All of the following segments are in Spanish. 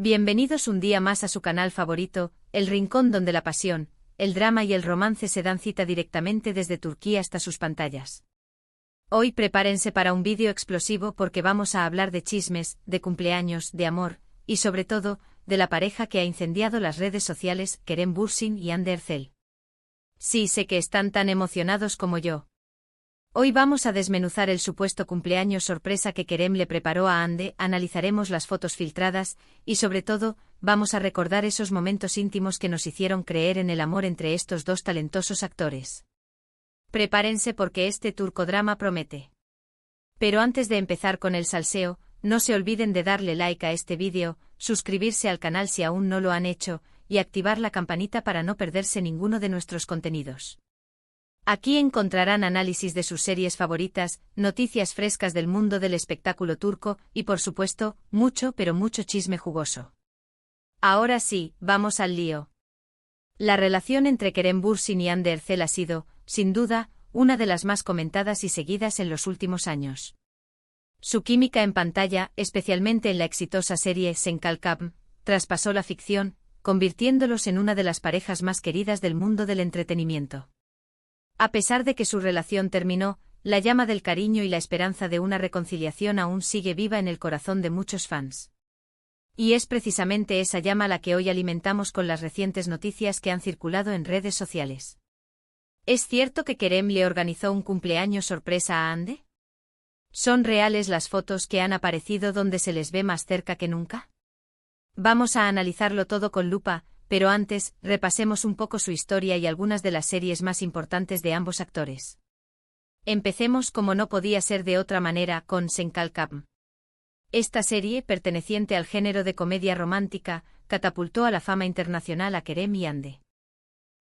Bienvenidos un día más a su canal favorito, el rincón donde la pasión, el drama y el romance se dan cita directamente desde Turquía hasta sus pantallas. Hoy prepárense para un vídeo explosivo porque vamos a hablar de chismes, de cumpleaños, de amor, y sobre todo, de la pareja que ha incendiado las redes sociales, Kerem Bürsin y Hande Erçel. Sí, sé que están tan emocionados como yo. Hoy vamos a desmenuzar el supuesto cumpleaños sorpresa que Kerem le preparó a Hande, analizaremos las fotos filtradas, y sobre todo, vamos a recordar esos momentos íntimos que nos hicieron creer en el amor entre estos dos talentosos actores. Prepárense porque este turcodrama promete. Pero antes de empezar con el salseo, no se olviden de darle like a este vídeo, suscribirse al canal si aún no lo han hecho, y activar la campanita para no perderse ninguno de nuestros contenidos. Aquí encontrarán análisis de sus series favoritas, noticias frescas del mundo del espectáculo turco y por supuesto, mucho pero mucho chisme jugoso. Ahora sí, vamos al lío. La relación entre Kerem Bürsin y Hande Erçel ha sido, sin duda, una de las más comentadas y seguidas en los últimos años. Su química en pantalla, especialmente en la exitosa serie Sen Kalkam, traspasó la ficción, convirtiéndolos en una de las parejas más queridas del mundo del entretenimiento. A pesar de que su relación terminó, la llama del cariño y la esperanza de una reconciliación aún sigue viva en el corazón de muchos fans. Y es precisamente esa llama la que hoy alimentamos con las recientes noticias que han circulado en redes sociales. ¿Es cierto que Kerem le organizó un cumpleaños sorpresa a Hande? ¿Son reales las fotos que han aparecido donde se les ve más cerca que nunca? Vamos a analizarlo todo con lupa, pero antes, repasemos un poco su historia y algunas de las series más importantes de ambos actores. Empecemos como no podía ser de otra manera con Sen Kalkam. Esta serie, perteneciente al género de comedia romántica, catapultó a la fama internacional a Kerem y Hande.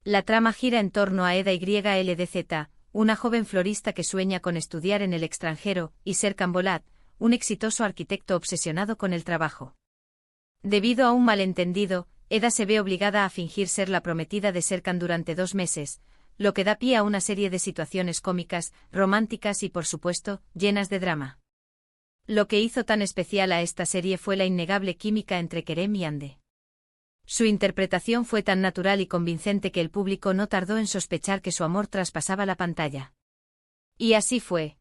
La trama gira en torno a Eda YLDZ, una joven florista que sueña con estudiar en el extranjero, y Serkan Bolat, un exitoso arquitecto obsesionado con el trabajo. Debido a un malentendido, Eda se ve obligada a fingir ser la prometida de Serkan durante 2 meses, lo que da pie a una serie de situaciones cómicas, románticas y por supuesto, llenas de drama. Lo que hizo tan especial a esta serie fue la innegable química entre Kerem y Hande. Su interpretación fue tan natural y convincente que el público no tardó en sospechar que su amor traspasaba la pantalla. Y así fue.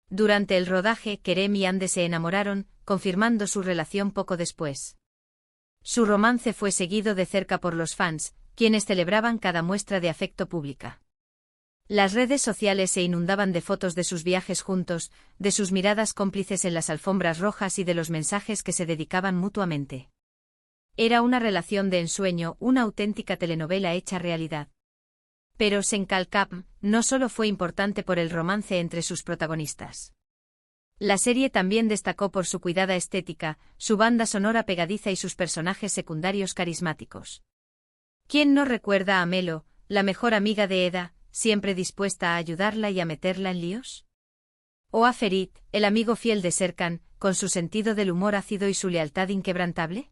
Durante el rodaje, Kerem y Hande se enamoraron, confirmando su relación poco después. Su romance fue seguido de cerca por los fans, quienes celebraban cada muestra de afecto pública. Las redes sociales se inundaban de fotos de sus viajes juntos, de sus miradas cómplices en las alfombras rojas y de los mensajes que se dedicaban mutuamente. Era una relación de ensueño, una auténtica telenovela hecha realidad. Pero Sen Kalkam no solo fue importante por el romance entre sus protagonistas. La serie también destacó por su cuidada estética, su banda sonora pegadiza y sus personajes secundarios carismáticos. ¿Quién no recuerda a Melo, la mejor amiga de Eda, siempre dispuesta a ayudarla y a meterla en líos? ¿O a Ferit, el amigo fiel de Serkan, con su sentido del humor ácido y su lealtad inquebrantable?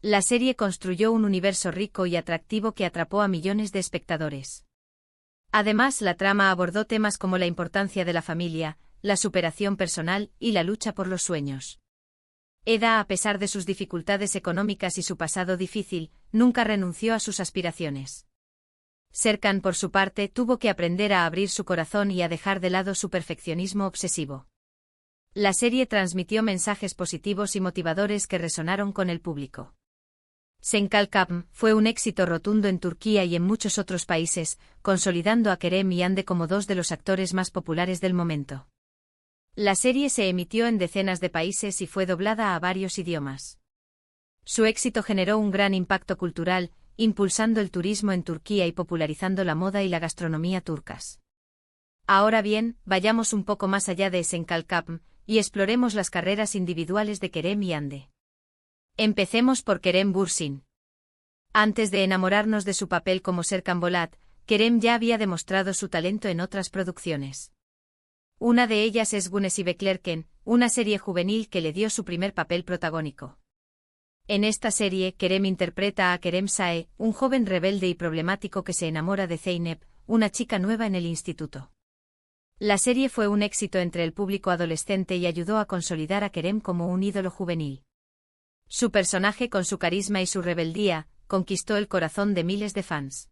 La serie construyó un universo rico y atractivo que atrapó a millones de espectadores. Además, la trama abordó temas como la importancia de la familia, la superación personal y la lucha por los sueños. Eda, a pesar de sus dificultades económicas y su pasado difícil, nunca renunció a sus aspiraciones. Serkan, por su parte, tuvo que aprender a abrir su corazón y a dejar de lado su perfeccionismo obsesivo. La serie transmitió mensajes positivos y motivadores que resonaron con el público. Sen Kalkam fue un éxito rotundo en Turquía y en muchos otros países, consolidando a Kerem y Hande como 2 de los actores más populares del momento. La serie se emitió en decenas de países y fue doblada a varios idiomas. Su éxito generó un gran impacto cultural, impulsando el turismo en Turquía y popularizando la moda y la gastronomía turcas. Ahora bien, vayamos un poco más allá de Sen Kalkam y exploremos las carreras individuales de Kerem y Hande. Empecemos por Kerem Bürsin. Antes de enamorarnos de su papel como Serkan Bolat, Kerem ya había demostrado su talento en otras producciones. Una de ellas es Güneşi Beklerken, una serie juvenil que le dio su primer papel protagónico. En esta serie, Kerem interpreta a Kerem Sae, un joven rebelde y problemático que se enamora de Zeynep, una chica nueva en el instituto. La serie fue un éxito entre el público adolescente y ayudó a consolidar a Kerem como un ídolo juvenil. Su personaje, con su carisma y su rebeldía, conquistó el corazón de miles de fans.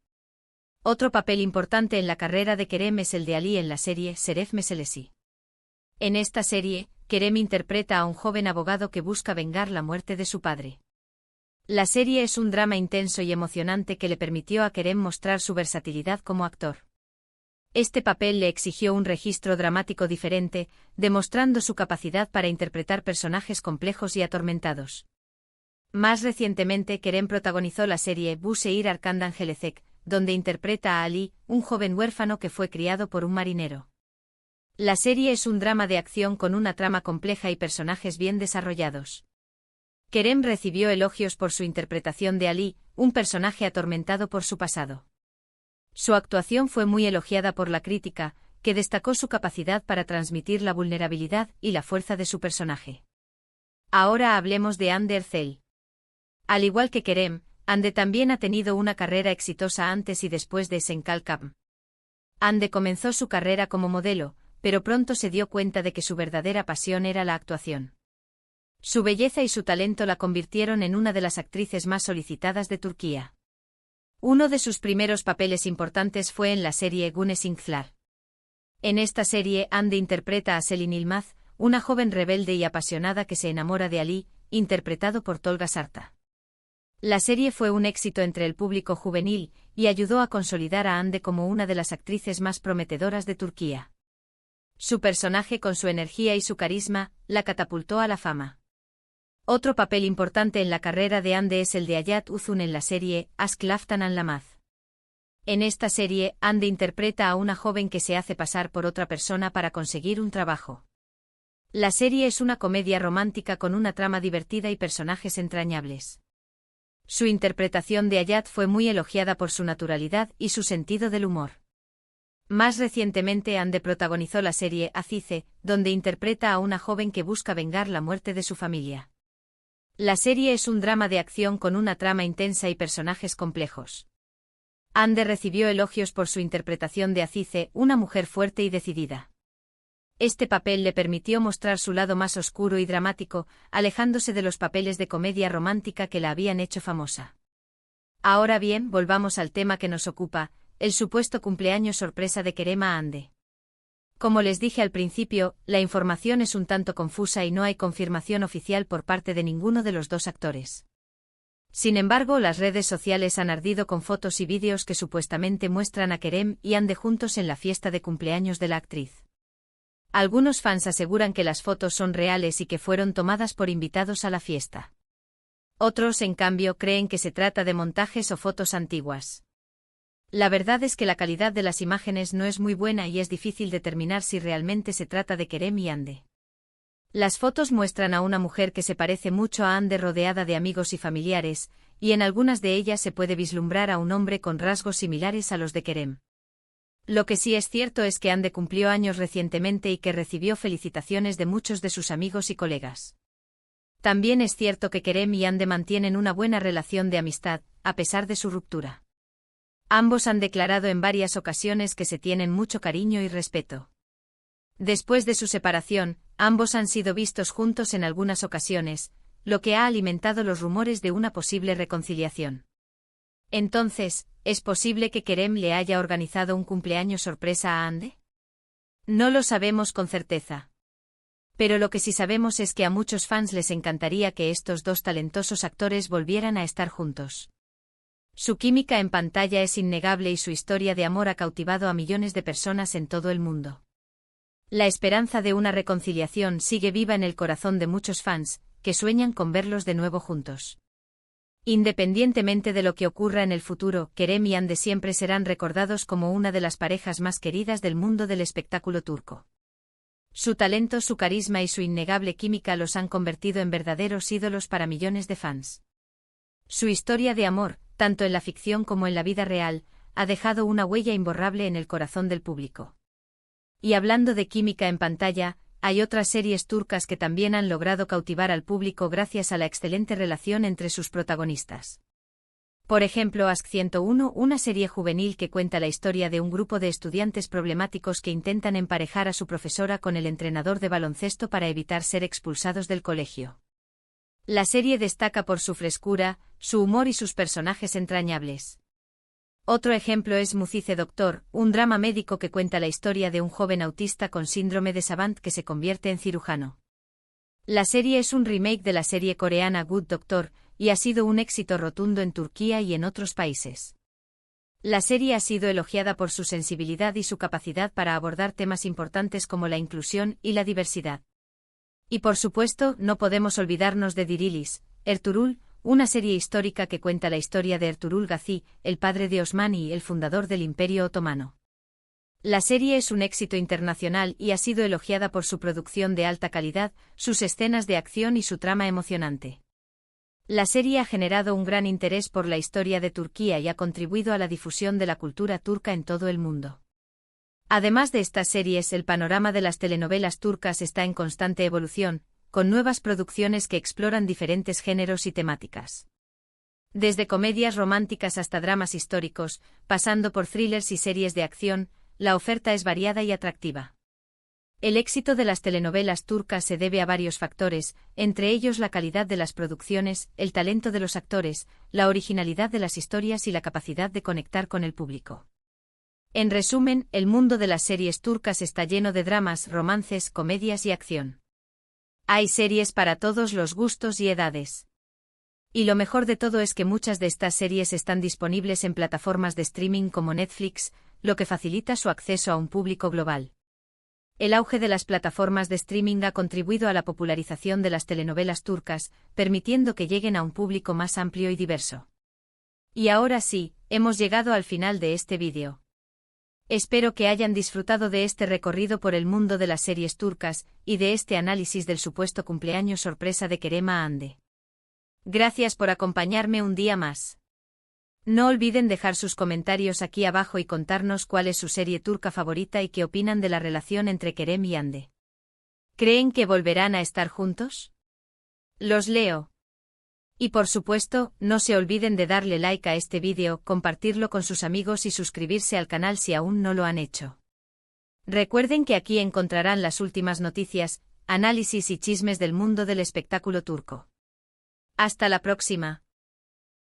Otro papel importante en la carrera de Kerem es el de Ali en la serie Şeref Meselesi. En esta serie, Kerem interpreta a un joven abogado que busca vengar la muerte de su padre. La serie es un drama intenso y emocionante que le permitió a Kerem mostrar su versatilidad como actor. Este papel le exigió un registro dramático diferente, demostrando su capacidad para interpretar personajes complejos y atormentados. Más recientemente, Kerem protagonizó la serie Bu Şehir Arkandan Gelecek, donde interpreta a Ali, un joven huérfano que fue criado por un marinero. La serie es un drama de acción con una trama compleja y personajes bien desarrollados. Kerem recibió elogios por su interpretación de Ali, un personaje atormentado por su pasado. Su actuación fue muy elogiada por la crítica, que destacó su capacidad para transmitir la vulnerabilidad y la fuerza de su personaje. Ahora hablemos de Hande Erçel. Al igual que Kerem, Hande también ha tenido una carrera exitosa antes y después de Senkalkam. Hande comenzó su carrera como modelo, pero pronto se dio cuenta de que su verdadera pasión era la actuación. Su belleza y su talento la convirtieron en una de las actrices más solicitadas de Turquía. Uno de sus primeros papeles importantes fue en la serie Güneş İnkizler. En esta serie, Hande interpreta a Selin Yılmaz, una joven rebelde y apasionada que se enamora de Ali, interpretado por Tolga Sarta. La serie fue un éxito entre el público juvenil y ayudó a consolidar a Hande como una de las actrices más prometedoras de Turquía. Su personaje, con su energía y su carisma, la catapultó a la fama. Otro papel importante en la carrera de Hande es el de Hayat Uzun en la serie Aşk Laftan Anlamaz. En esta serie, Hande interpreta a una joven que se hace pasar por otra persona para conseguir un trabajo. La serie es una comedia romántica con una trama divertida y personajes entrañables. Su interpretación de Hayat fue muy elogiada por su naturalidad y su sentido del humor. Más recientemente, Hande protagonizó la serie Azize, donde interpreta a una joven que busca vengar la muerte de su familia. La serie es un drama de acción con una trama intensa y personajes complejos. Hande recibió elogios por su interpretación de Azize, una mujer fuerte y decidida. Este papel le permitió mostrar su lado más oscuro y dramático, alejándose de los papeles de comedia romántica que la habían hecho famosa. Ahora bien, volvamos al tema que nos ocupa, el supuesto cumpleaños sorpresa de Kerem a Hande. Como les dije al principio, la información es un tanto confusa y no hay confirmación oficial por parte de ninguno de los dos actores. Sin embargo, las redes sociales han ardido con fotos y vídeos que supuestamente muestran a Kerem y Hande juntos en la fiesta de cumpleaños de la actriz. Algunos fans aseguran que las fotos son reales y que fueron tomadas por invitados a la fiesta. Otros, en cambio, creen que se trata de montajes o fotos antiguas. La verdad es que la calidad de las imágenes no es muy buena y es difícil determinar si realmente se trata de Kerem y Hande. Las fotos muestran a una mujer que se parece mucho a Hande rodeada de amigos y familiares, y en algunas de ellas se puede vislumbrar a un hombre con rasgos similares a los de Kerem. Lo que sí es cierto es que Hande cumplió años recientemente y que recibió felicitaciones de muchos de sus amigos y colegas. También es cierto que Kerem y Hande mantienen una buena relación de amistad, a pesar de su ruptura. Ambos han declarado en varias ocasiones que se tienen mucho cariño y respeto. Después de su separación, ambos han sido vistos juntos en algunas ocasiones, lo que ha alimentado los rumores de una posible reconciliación. Entonces, ¿es posible que Kerem le haya organizado un cumpleaños sorpresa a Hande? No lo sabemos con certeza. Pero lo que sí sabemos es que a muchos fans les encantaría que estos dos talentosos actores volvieran a estar juntos. Su química en pantalla es innegable y su historia de amor ha cautivado a millones de personas en todo el mundo. La esperanza de una reconciliación sigue viva en el corazón de muchos fans, que sueñan con verlos de nuevo juntos. Independientemente de lo que ocurra en el futuro, Kerem y Hande siempre serán recordados como una de las parejas más queridas del mundo del espectáculo turco. Su talento, su carisma y su innegable química los han convertido en verdaderos ídolos para millones de fans. Su historia de amor, tanto en la ficción como en la vida real, ha dejado una huella imborrable en el corazón del público. Y hablando de química en pantalla, hay otras series turcas que también han logrado cautivar al público gracias a la excelente relación entre sus protagonistas. Por ejemplo, Aşk 101, una serie juvenil que cuenta la historia de un grupo de estudiantes problemáticos que intentan emparejar a su profesora con el entrenador de baloncesto para evitar ser expulsados del colegio. La serie destaca por su frescura, su humor y sus personajes entrañables. Otro ejemplo es Muzice Doctor, un drama médico que cuenta la historia de un joven autista con síndrome de Savant que se convierte en cirujano. La serie es un remake de la serie coreana Good Doctor, y ha sido un éxito rotundo en Turquía y en otros países. La serie ha sido elogiada por su sensibilidad y su capacidad para abordar temas importantes como la inclusión y la diversidad. Y por supuesto, no podemos olvidarnos de Dirilis, Ertuğrul, una serie histórica que cuenta la historia de Ertuğrul Gazi, el padre de Osman y el fundador del Imperio Otomano. La serie es un éxito internacional y ha sido elogiada por su producción de alta calidad, sus escenas de acción y su trama emocionante. La serie ha generado un gran interés por la historia de Turquía y ha contribuido a la difusión de la cultura turca en todo el mundo. Además de estas series, el panorama de las telenovelas turcas está en constante evolución, con nuevas producciones que exploran diferentes géneros y temáticas. Desde comedias románticas hasta dramas históricos, pasando por thrillers y series de acción, la oferta es variada y atractiva. El éxito de las telenovelas turcas se debe a varios factores, entre ellos la calidad de las producciones, el talento de los actores, la originalidad de las historias y la capacidad de conectar con el público. En resumen, el mundo de las series turcas está lleno de dramas, romances, comedias y acción. Hay series para todos los gustos y edades. Y lo mejor de todo es que muchas de estas series están disponibles en plataformas de streaming como Netflix, lo que facilita su acceso a un público global. El auge de las plataformas de streaming ha contribuido a la popularización de las telenovelas turcas, permitiendo que lleguen a un público más amplio y diverso. Y ahora sí, hemos llegado al final de este vídeo. Espero que hayan disfrutado de este recorrido por el mundo de las series turcas, y de este análisis del supuesto cumpleaños sorpresa de Kerem Hande. Gracias por acompañarme un día más. No olviden dejar sus comentarios aquí abajo y contarnos cuál es su serie turca favorita y qué opinan de la relación entre Kerem y Hande. ¿Creen que volverán a estar juntos? Los leo. Y por supuesto, no se olviden de darle like a este vídeo, compartirlo con sus amigos y suscribirse al canal si aún no lo han hecho. Recuerden que aquí encontrarán las últimas noticias, análisis y chismes del mundo del espectáculo turco. Hasta la próxima.